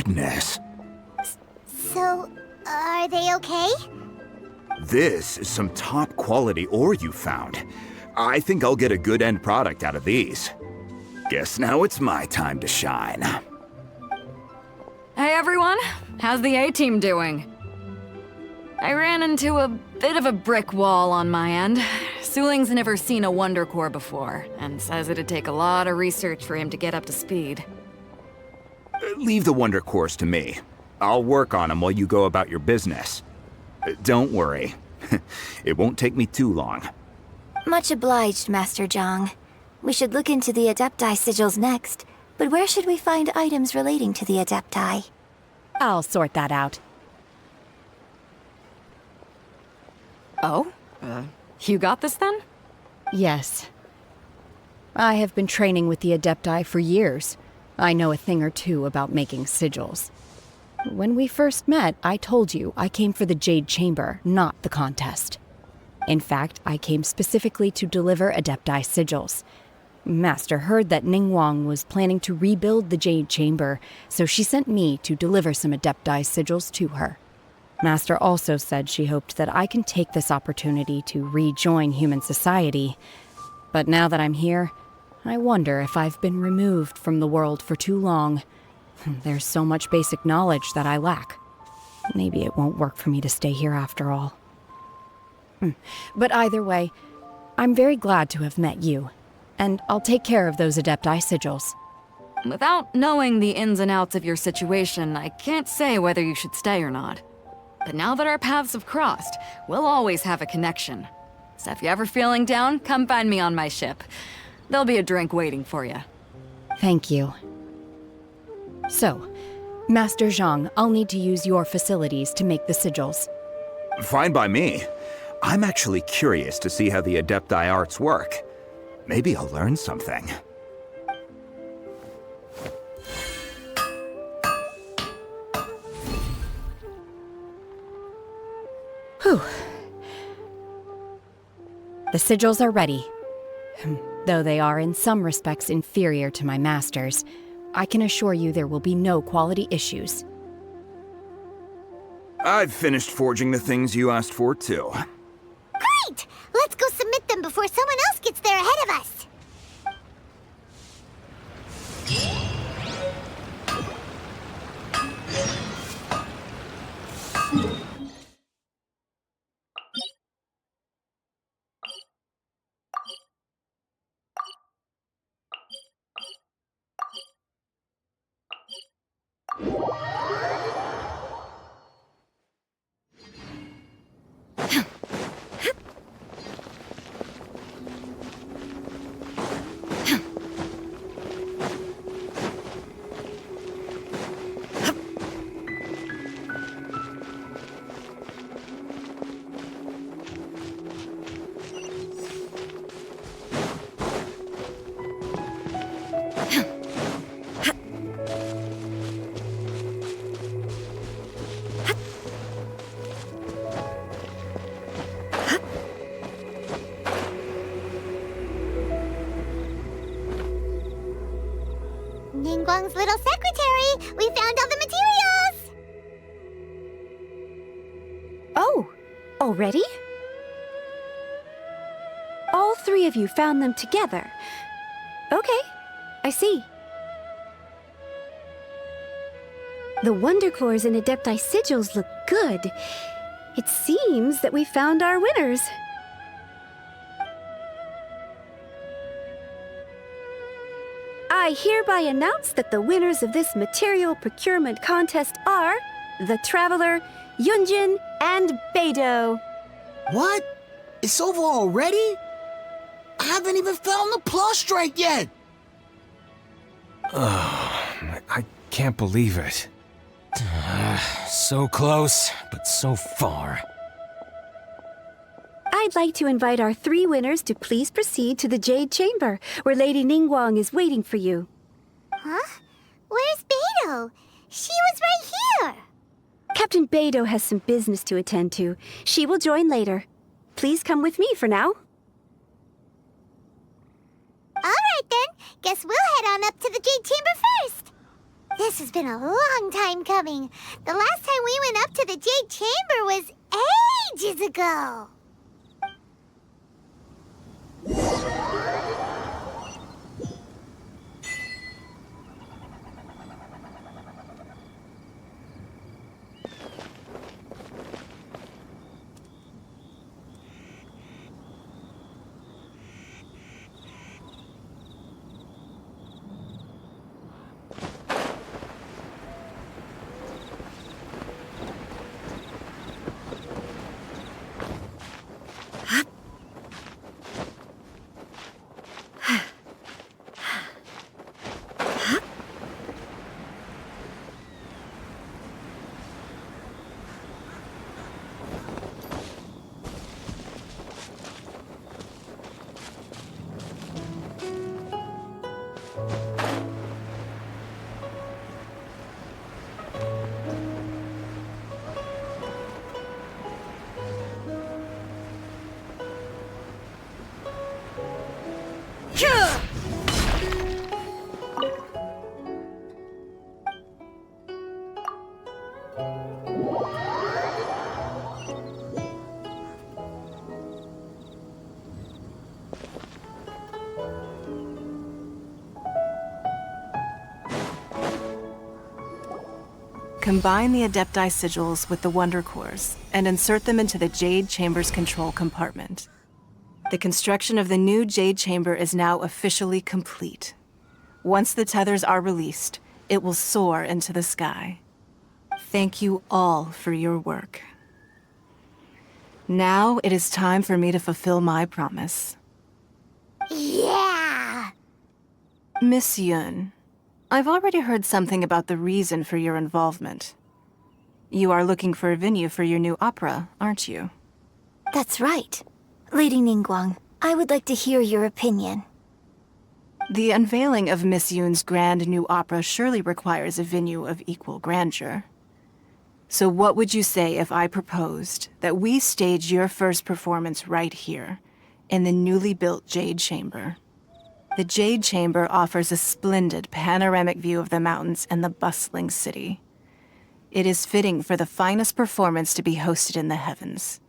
goodness. So, are they okay? This is some top quality ore you found. I think I'll get a good end product out of these. Guess now it's my time to shine. Hey everyone, how's the A-team doing? I ran into a bit of a brick wall on my end. Suling's never seen a Wonder Core before, and says it'd take a lot of research for him to get up to speed. Leave the Wonder Cores to me. I'll work on them while you go about your business. Don't worry. It won't take me too long. Much obliged, Master Zhang. We should look into the Adepti sigils next, but where should we find items relating to the Adepti? I'll sort that out. Oh? You got this then? Yes. I have been training with the Adepti for years. I know a thing or two about making sigils. When we first met, I told you I came for the Jade Chamber, not the contest. In fact, I came specifically to deliver Adepti sigils. Master heard that Ningguang was planning to rebuild the Jade Chamber, so she sent me to deliver some Adepti sigils to her. Master also said she hoped that I can take this opportunity to rejoin human society. But now that I'm here, I wonder if I've been removed from the world for too long. There's so much basic knowledge that I lack. Maybe it won't work for me to stay here after all. But either way, I'm very glad to have met you. And I'll take care of those Adepti sigils. Without knowing the ins and outs of your situation, I can't say whether you should stay or not. But now that our paths have crossed, we'll always have a connection. So if you're ever feeling down, come find me on my ship. There'll be a drink waiting for you. Thank you. So, Master Zhang, I'll need to use your facilities to make the sigils. Fine by me. I'm actually curious to see how the Adepti arts work. Maybe I'll learn something. Whew. The sigils are ready. Though they are in some respects inferior to my master's, I can assure you there will be no quality issues. I've finished forging the things you asked for, too. Great! Let's go submit them before someone else gets there ahead of us! Ningguang's little secretary! We found all the materials! Oh, already? All three of you found them together. Okay, I see. The Wonder Cores and Adepti sigils look good. It seems that we found our winners. I hereby announce that the winners of this material procurement contest are the Traveler, Yunjin, and Beidou. What? It's over already? I haven't even found the prostrate yet! I can't believe it. So close, but so far. I'd like to invite our three winners to please proceed to the Jade Chamber, where Lady Ningguang is waiting for you. Huh? Where's Beidou? She was right here! Captain Beidou has some business to attend to. She will join later. Please come with me for now. Alright then, guess we'll head on up to the Jade Chamber first! This has been a long time coming. The last time we went up to the Jade Chamber was ages ago. Combine the Adepti sigils with the Wonder Cores and insert them into the Jade Chamber's control compartment. The construction of the new Jade Chamber is now officially complete. Once the tethers are released, it will soar into the sky. Thank you all for your work. Now it is time for me to fulfill my promise. Yeah! Miss Yun, I've already heard something about the reason for your involvement. You are looking for a venue for your new opera, aren't you? That's right. Lady Ningguang, I would like to hear your opinion. The unveiling of Miss Yun's grand new opera surely requires a venue of equal grandeur. So what would you say if I proposed that we stage your first performance right here, in the newly built Jade Chamber? The Jade Chamber offers a splendid panoramic view of the mountains and the bustling city. It is fitting for the finest performance to be hosted in the heavens.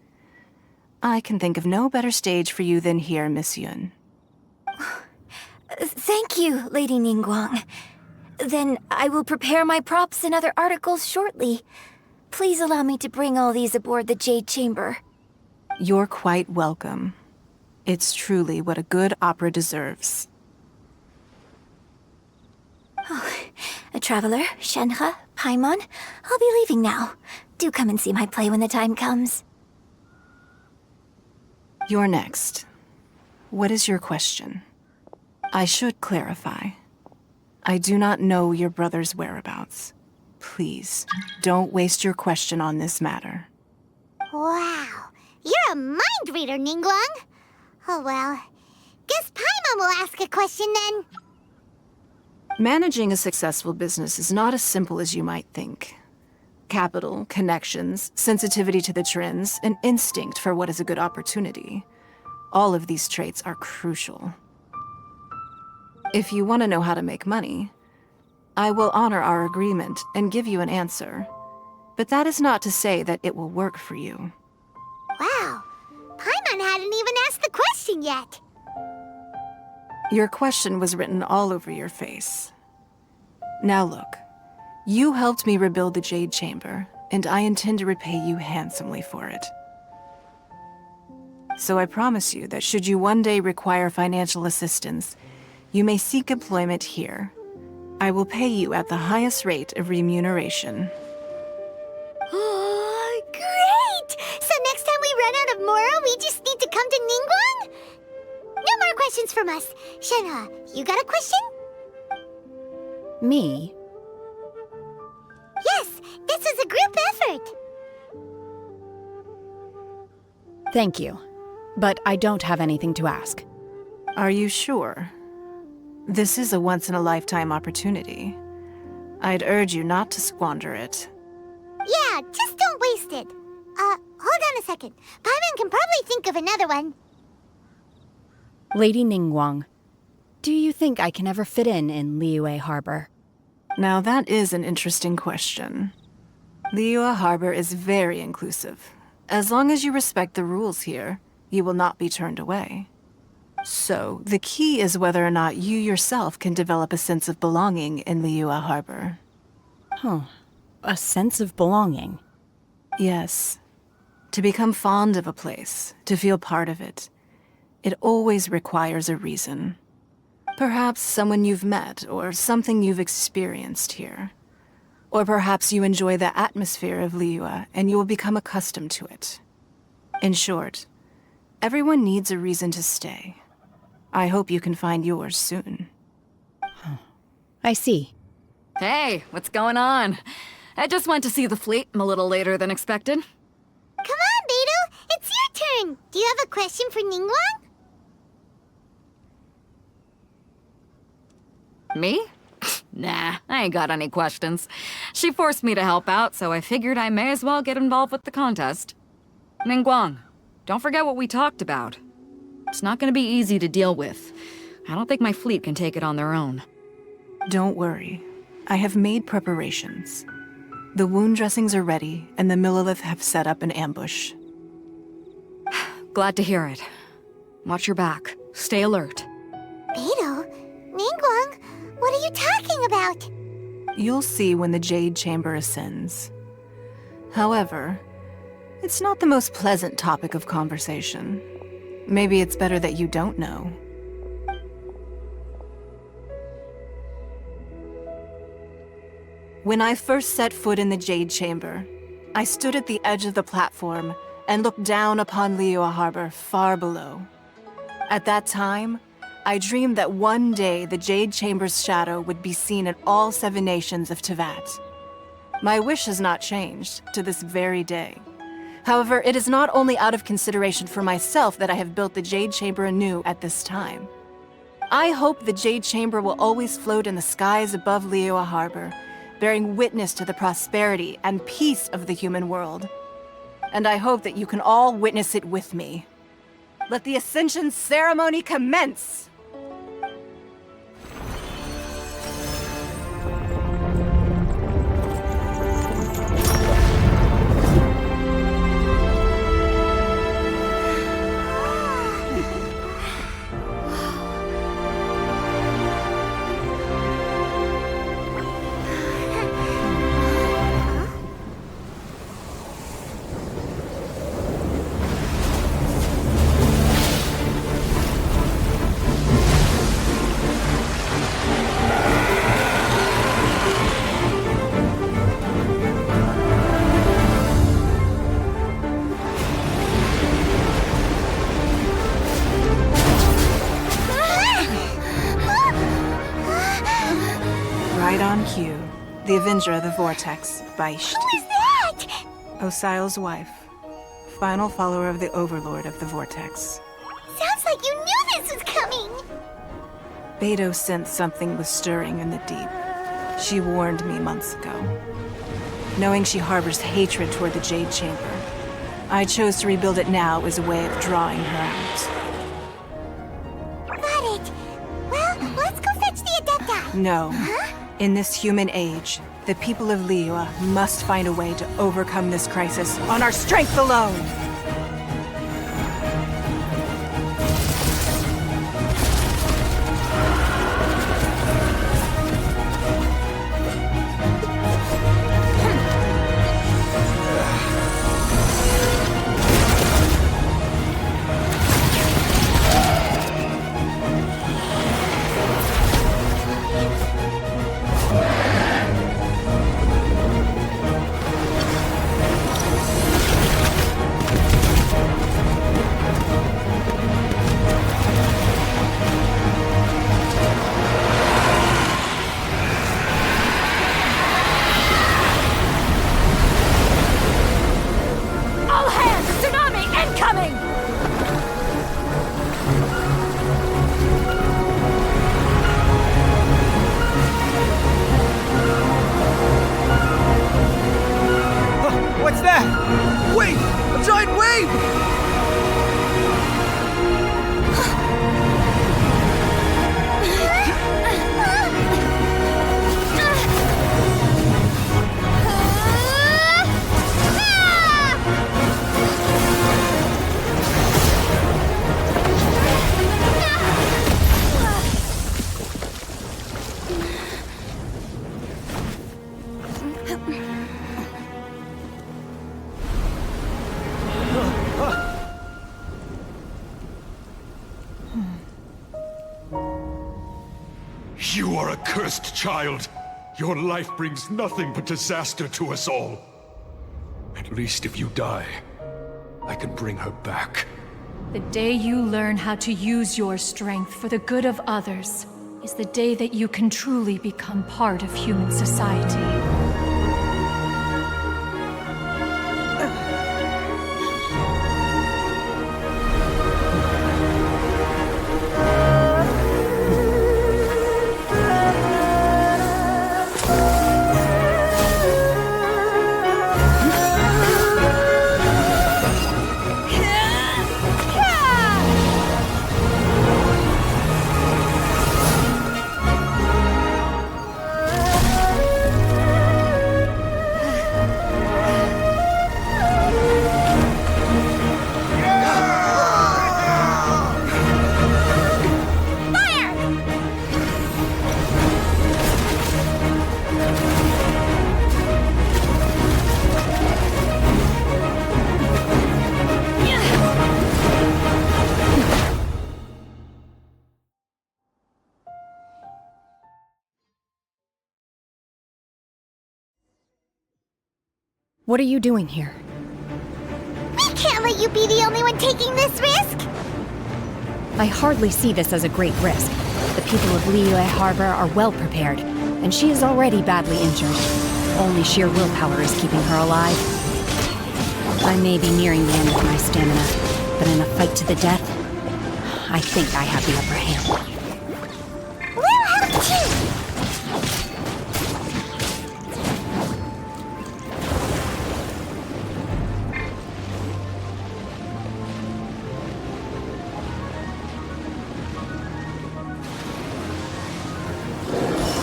I can think of no better stage for you than here, Miss Yun. Thank you, Lady Ningguang. Then I will prepare my props and other articles shortly. Please allow me to bring all these aboard the Jade Chamber. You're quite welcome. It's truly what a good opera deserves. A traveler, Shenhe, Paimon, I'll be leaving now. Do come and see my play when the time comes. You're next. What is your question? I should clarify. I do not know your brother's whereabouts. Please, don't waste your question on this matter. Wow, you're a mind reader, Ningguang. Oh well, guess Paimon will ask a question then. Managing a successful business is not as simple as you might think. Capital, connections, sensitivity to the trends, and instinct for what is a good opportunity. All of these traits are crucial. If you want to know how to make money, I will honor our agreement and give you an answer. But that is not to say that it will work for you. Wow, Paimon hadn't even asked the question yet. Your question was written all over your face. Now look, you helped me rebuild the Jade Chamber, and I intend to repay you handsomely for it. So I promise you that should you one day require financial assistance, you may seek employment here. I will pay you at the highest rate of remuneration. Oh, great! So next time we run out of Mora, we just need to come to Ningguang? No more questions from us. Shenhe, you got a question? Me? Yes, this is a group effort. Thank you. But I don't have anything to ask. Are you sure? This is a once-in-a-lifetime opportunity. I'd urge you not to squander it. Yeah, just don't waste it. Hold on a second. Paimon can probably think of another one. Lady Ningguang, do you think I can ever fit in Liyue Harbor? Now that is an interesting question. Liyue Harbor is very inclusive. As long as you respect the rules here, you will not be turned away. So, the key is whether or not you yourself can develop a sense of belonging in Liyue Harbor. Huh. A sense of belonging. Yes. To become fond of a place, to feel part of it, it always requires a reason. Perhaps someone you've met, or something you've experienced here. Or perhaps you enjoy the atmosphere of Liyue, and you will become accustomed to it. In short, everyone needs a reason to stay. I hope you can find yours soon. I see. Hey, what's going on? I just went to see the fleet a little later than expected. Come on, Beidou! It's your turn! Do you have a question for Ningguang? Me? Nah, I ain't got any questions. She forced me to help out, so I figured I may as well get involved with the contest. Ningguang, don't forget what we talked about. It's not gonna be easy to deal with. I don't think my fleet can take it on their own. Don't worry. I have made preparations. The wound dressings are ready, and the Millelith have set up an ambush. Glad to hear it. Watch your back. Stay alert. Beidou? Ningguang? What are you talking about? You'll see when the Jade Chamber ascends. However, it's not the most pleasant topic of conversation. Maybe it's better that you don't know. When I first set foot in the Jade Chamber, I stood at the edge of the platform and looked down upon Liyue Harbor far below. At that time, I dreamed that one day the Jade Chamber's shadow would be seen in all 7 nations of Teyvat. My wish has not changed to this very day. However, it is not only out of consideration for myself that I have built the Jade Chamber anew at this time. I hope the Jade Chamber will always float in the skies above Liyue Harbor, bearing witness to the prosperity and peace of the human world. And I hope that you can all witness it with me. Let the Ascension ceremony commence! Right on cue. The Avenger of the Vortex, Beisht. Who is that? Osial's wife. Final follower of the Overlord of the Vortex. Sounds like you knew this was coming! Beidou sensed something was stirring in the deep. She warned me months ago. Knowing she harbors hatred toward the Jade Chamber, I chose to rebuild it now as a way of drawing her out. Got it. Well, let's go fetch the Adepta. No. In this human age, the people of Liyue must find a way to overcome this crisis on our strength alone! You are a cursed child. Your life brings nothing but disaster to us all. At least if you die, I can bring her back. The day you learn how to use your strength for the good of others is the day that you can truly become part of human society. What are you doing here? We can't let you be the only one taking this risk! I hardly see this as a great risk. The people of Liyue Harbor are well prepared, and she is already badly injured. Only sheer willpower is keeping her alive. I may be nearing the end of my stamina, but in a fight to the death, I think I have the upper hand. We'll help too!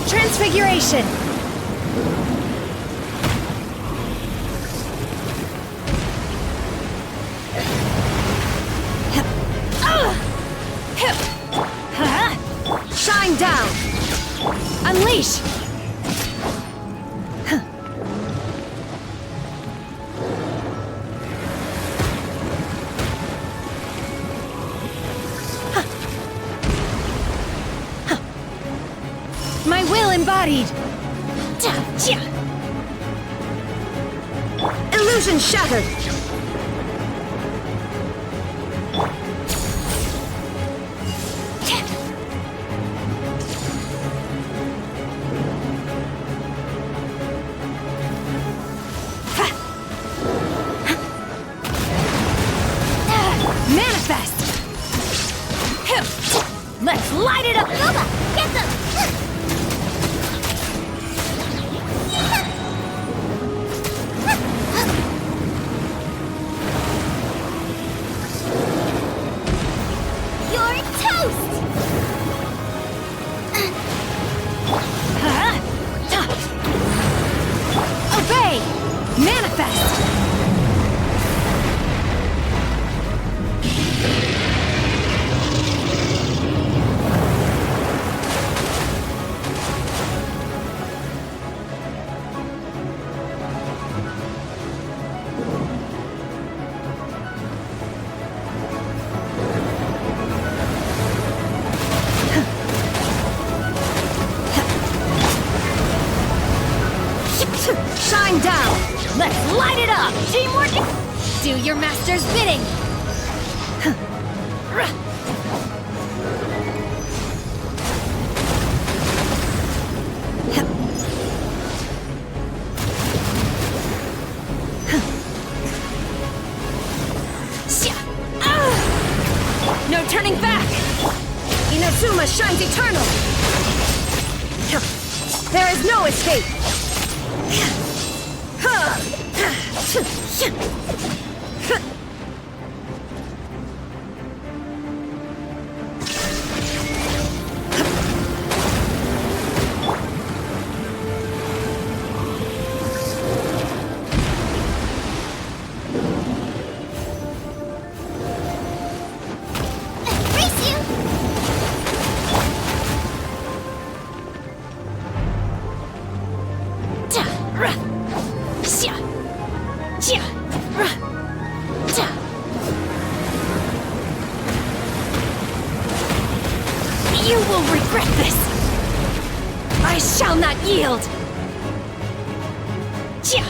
Transfiguration! Shine down! Unleash! My will embodied! Illusion shattered! Manifest! Let's light it up! Nova, get them! You're toast! Obey! Manifest! Shine down! Let's light it up! Teamwork! Do your master's bidding! No turning back! Inazuma shines eternal! There is no escape! You will regret this! I shall not yield! Chia!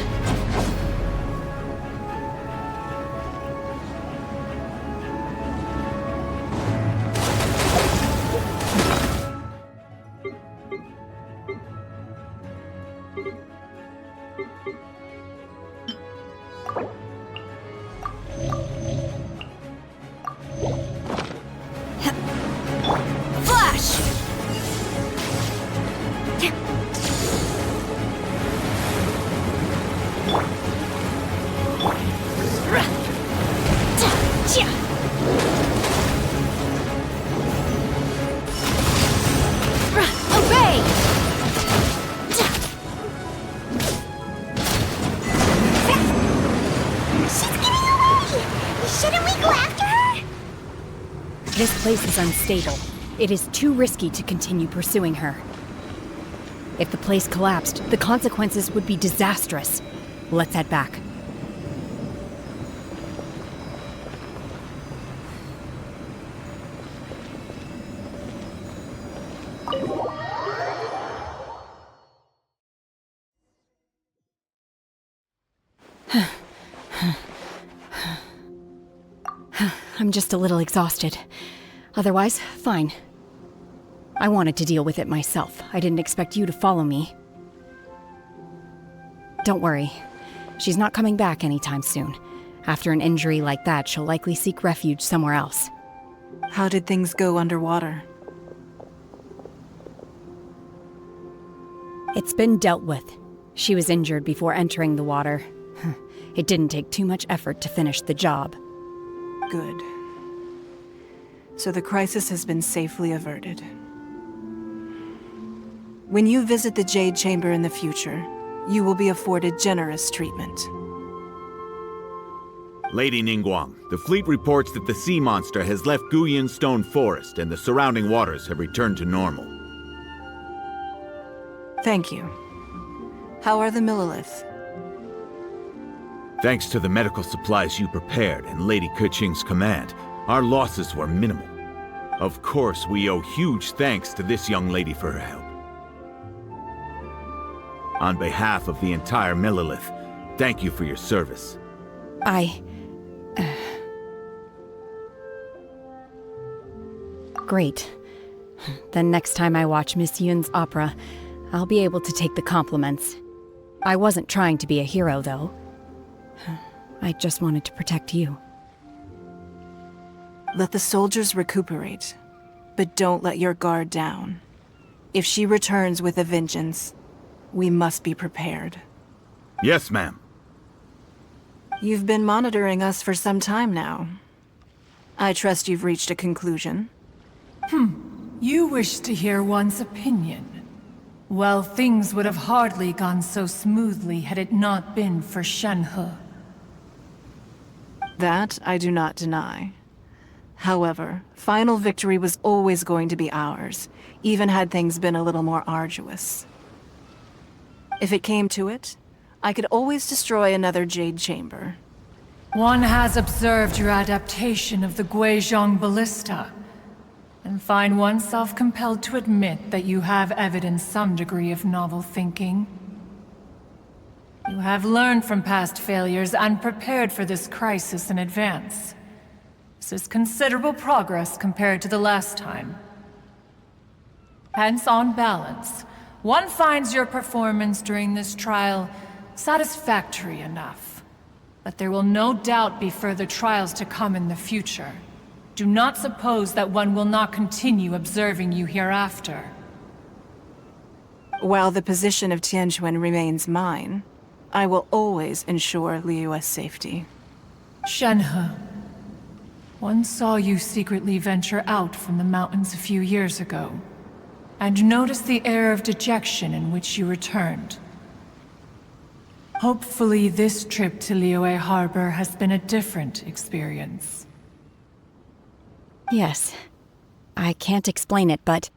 This place is unstable. It is too risky to continue pursuing her. If the place collapsed, the consequences would be disastrous. Let's head back. I'm just a little exhausted. Otherwise, fine. I wanted to deal with it myself. I didn't expect you to follow me. Don't worry. She's not coming back anytime soon. After an injury like that, she'll likely seek refuge somewhere else. How did things go underwater? It's been dealt with. She was injured before entering the water. It didn't take too much effort to finish the job. Good. So the crisis has been safely averted. When you visit the Jade Chamber in the future, you will be afforded generous treatment. Lady Ningguang, the fleet reports that the sea monster has left Guyan Stone Forest and the surrounding waters have returned to normal. Thank you. How are the Millilith? Thanks to the medical supplies you prepared and Lady Keqing's command, our losses were minimal. Of course, we owe huge thanks to this young lady for her help. On behalf of the entire Millilith, thank you for your service. Great. Then next time I watch Miss Yun's opera, I'll be able to take the compliments. I wasn't trying to be a hero, though. I just wanted to protect you. Let the soldiers recuperate, but don't let your guard down. If she returns with a vengeance, we must be prepared. Yes, ma'am. You've been monitoring us for some time now. I trust you've reached a conclusion. You wish to hear one's opinion. Well, things would have hardly gone so smoothly had it not been for Shenhe. That I do not deny. However, final victory was always going to be ours, even had things been a little more arduous. If it came to it, I could always destroy another Jade Chamber. One has observed your adaptation of the Guizhong Ballista, and find oneself compelled to admit that you have evidenced some degree of novel thinking. You have learned from past failures and prepared for this crisis in advance. This is considerable progress compared to the last time. Hence, on balance, one finds your performance during this trial satisfactory enough. But there will no doubt be further trials to come in the future. Do not suppose that one will not continue observing you hereafter. While the position of Tianquan remains mine, I will always ensure Liyue's safety. Shenhe, one saw you secretly venture out from the mountains a few years ago, and noticed the air of dejection in which you returned. Hopefully this trip to Liyue Harbor has been a different experience. Yes. I can't explain it, but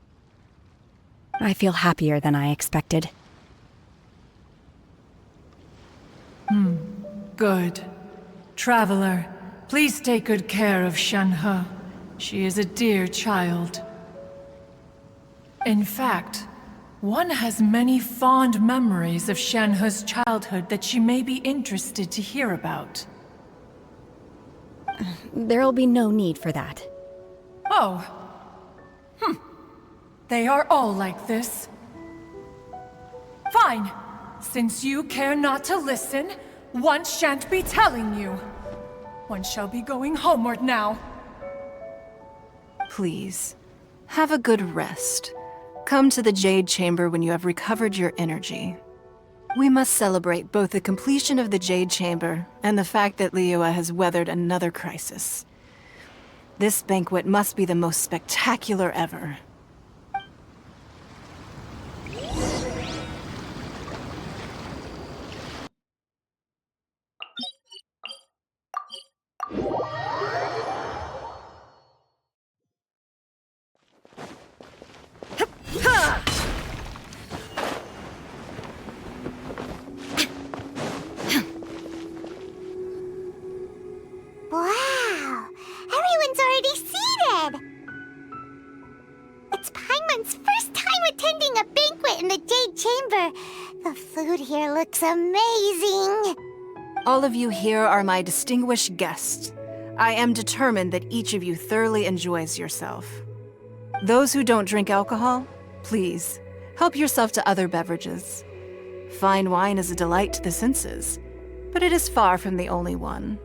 I feel happier than I expected. Good. Traveler, please take good care of Shenhe. She is a dear child. In fact, One has many fond memories of Shenhe's childhood that she may be interested to hear about. There'll be no need for that. Oh. They are all like this. Fine. Since you care not to listen, one shan't be telling you. One shall be going homeward now. Please, have a good rest. Come to the Jade Chamber when you have recovered your energy. We must celebrate both the completion of the Jade Chamber and the fact that Liyue has weathered another crisis. This banquet must be the most spectacular ever. Wow! Everyone's already seated! It's Paimon's first time attending a banquet in the Jade Chamber. The food here looks amazing. All of you here are my distinguished guests. I am determined that each of you thoroughly enjoys yourself. Those who don't drink alcohol, please, help yourself to other beverages. Fine wine is a delight to the senses, but it is far from the only one.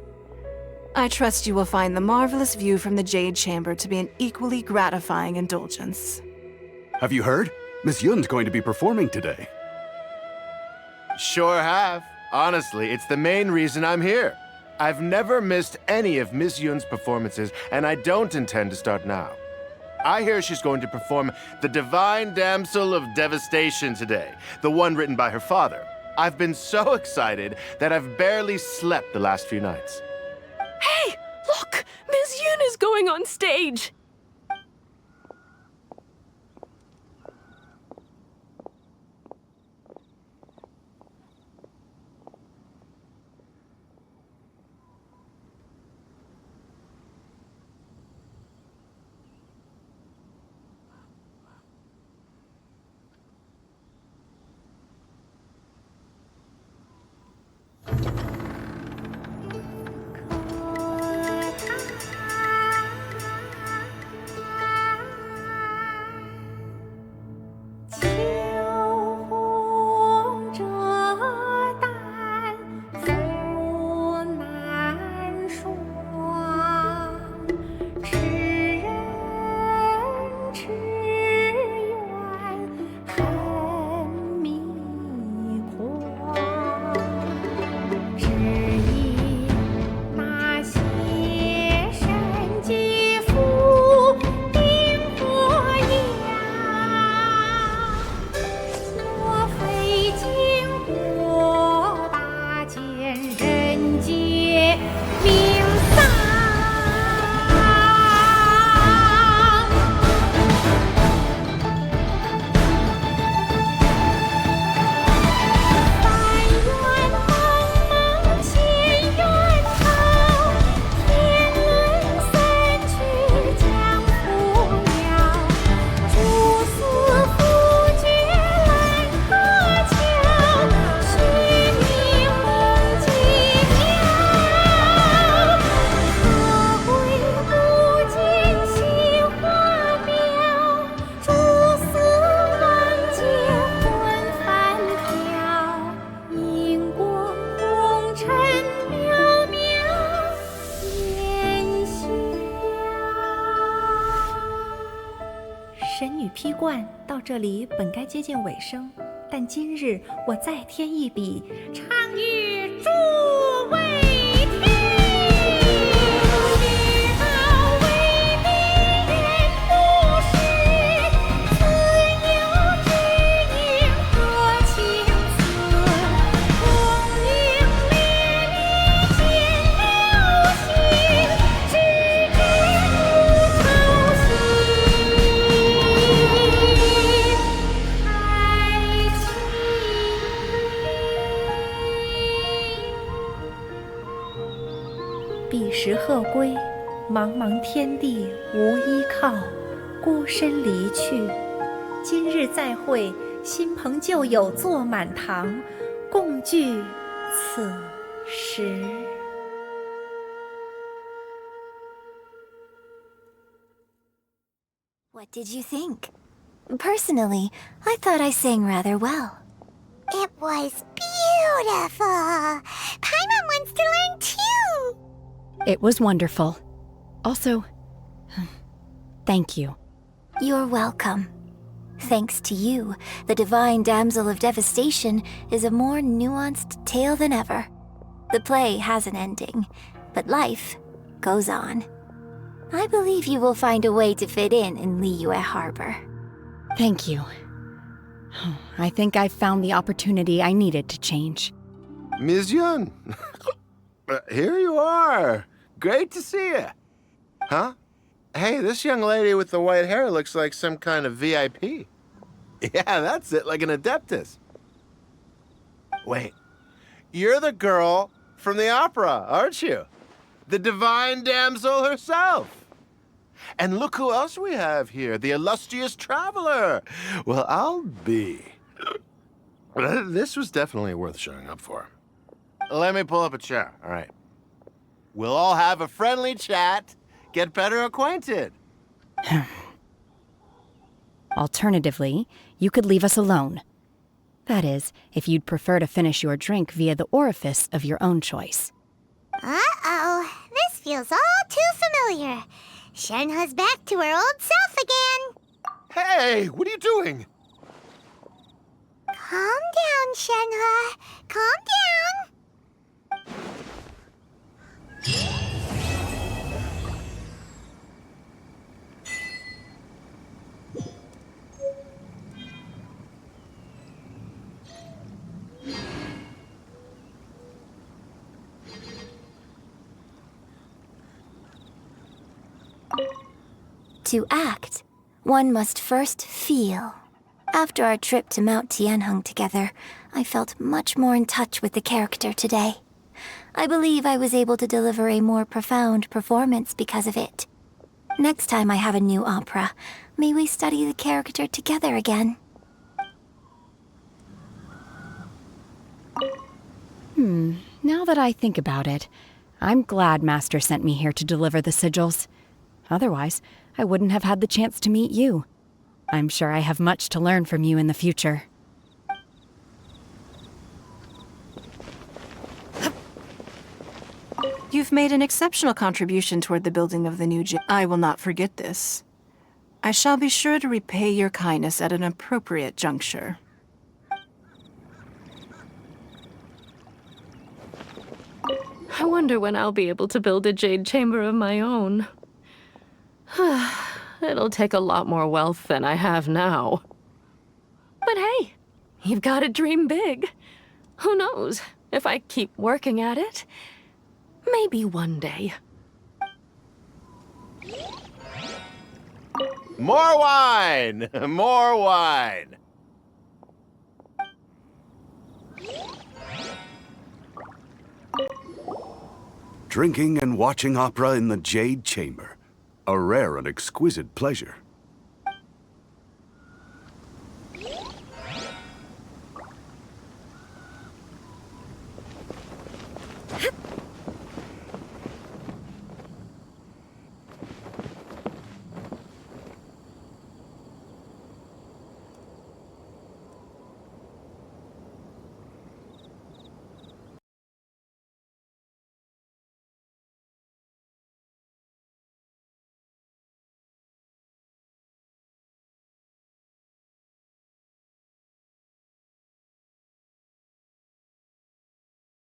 I trust you will find the marvelous view from the Jade Chamber to be an equally gratifying indulgence. Have you heard? Miss Yun's going to be performing today. Sure have. Honestly, it's the main reason I'm here. I've never missed any of Miss Yun's performances, and I don't intend to start now. I hear she's going to perform the Divine Damsel of Devastation today, the one written by her father. I've been so excited that I've barely slept the last few nights. Hey, look! Miss Yun is going on stage!批冠到这里本该接近尾声，但今日我再添一笔，唱与诸位听。知道为民人不是，自有知音多情思。功名烈烈见了心，知之不操心。彼时鹤归，茫茫天地无依靠，孤身离去。今日再会，新朋旧友坐满堂，共聚此时。What did you think? Personally, I thought I sang rather well. It was beautiful. Paimon wants to learn too. It was wonderful. Also, thank you. You're welcome. Thanks to you, the divine Damsel of Devastation is a more nuanced tale than ever. The play has an ending, but life goes on. I believe you will find a way to fit in Liyue Harbor. Thank you. I think I've found the opportunity I needed to change. Ms. Yun, here you are. Great to see you. Huh? Hey, this young lady with the white hair looks like some kind of VIP. Yeah, that's it, like an Adeptus. Wait, you're the girl from the opera, aren't you? The divine damsel herself. And look who else we have here, the illustrious traveler. Well, I'll be. This was definitely worth showing up for. Let me pull up a chair, all right. We'll all have a friendly chat, get better acquainted. Alternatively, you could leave us alone. That is, if you'd prefer to finish your drink via the orifice of your own choice. Uh-oh, this feels all too familiar. Shenhe's back to her old self again. Hey, what are you doing? Calm down, Shenhe. Calm down. To act, one must first feel. After our trip to Mount Tianheng together, I felt much more in touch with the character today. I believe I was able to deliver a more profound performance because of it. Next time I have a new opera, may we study the character together again. Now that I think about it, I'm glad Master sent me here to deliver the sigils. Otherwise, I wouldn't have had the chance to meet you. I'm sure I have much to learn from you in the future. You've made an exceptional contribution toward the building of the new gym. I will not forget this. I shall be sure to repay your kindness at an appropriate juncture. I wonder when I'll be able to build a jade chamber of my own. It'll take a lot more wealth than I have now. But hey, you've got to dream big. Who knows? If I keep working at it, maybe one day. More wine! More wine! Drinking and watching opera in the Jade Chamber. A rare and exquisite pleasure.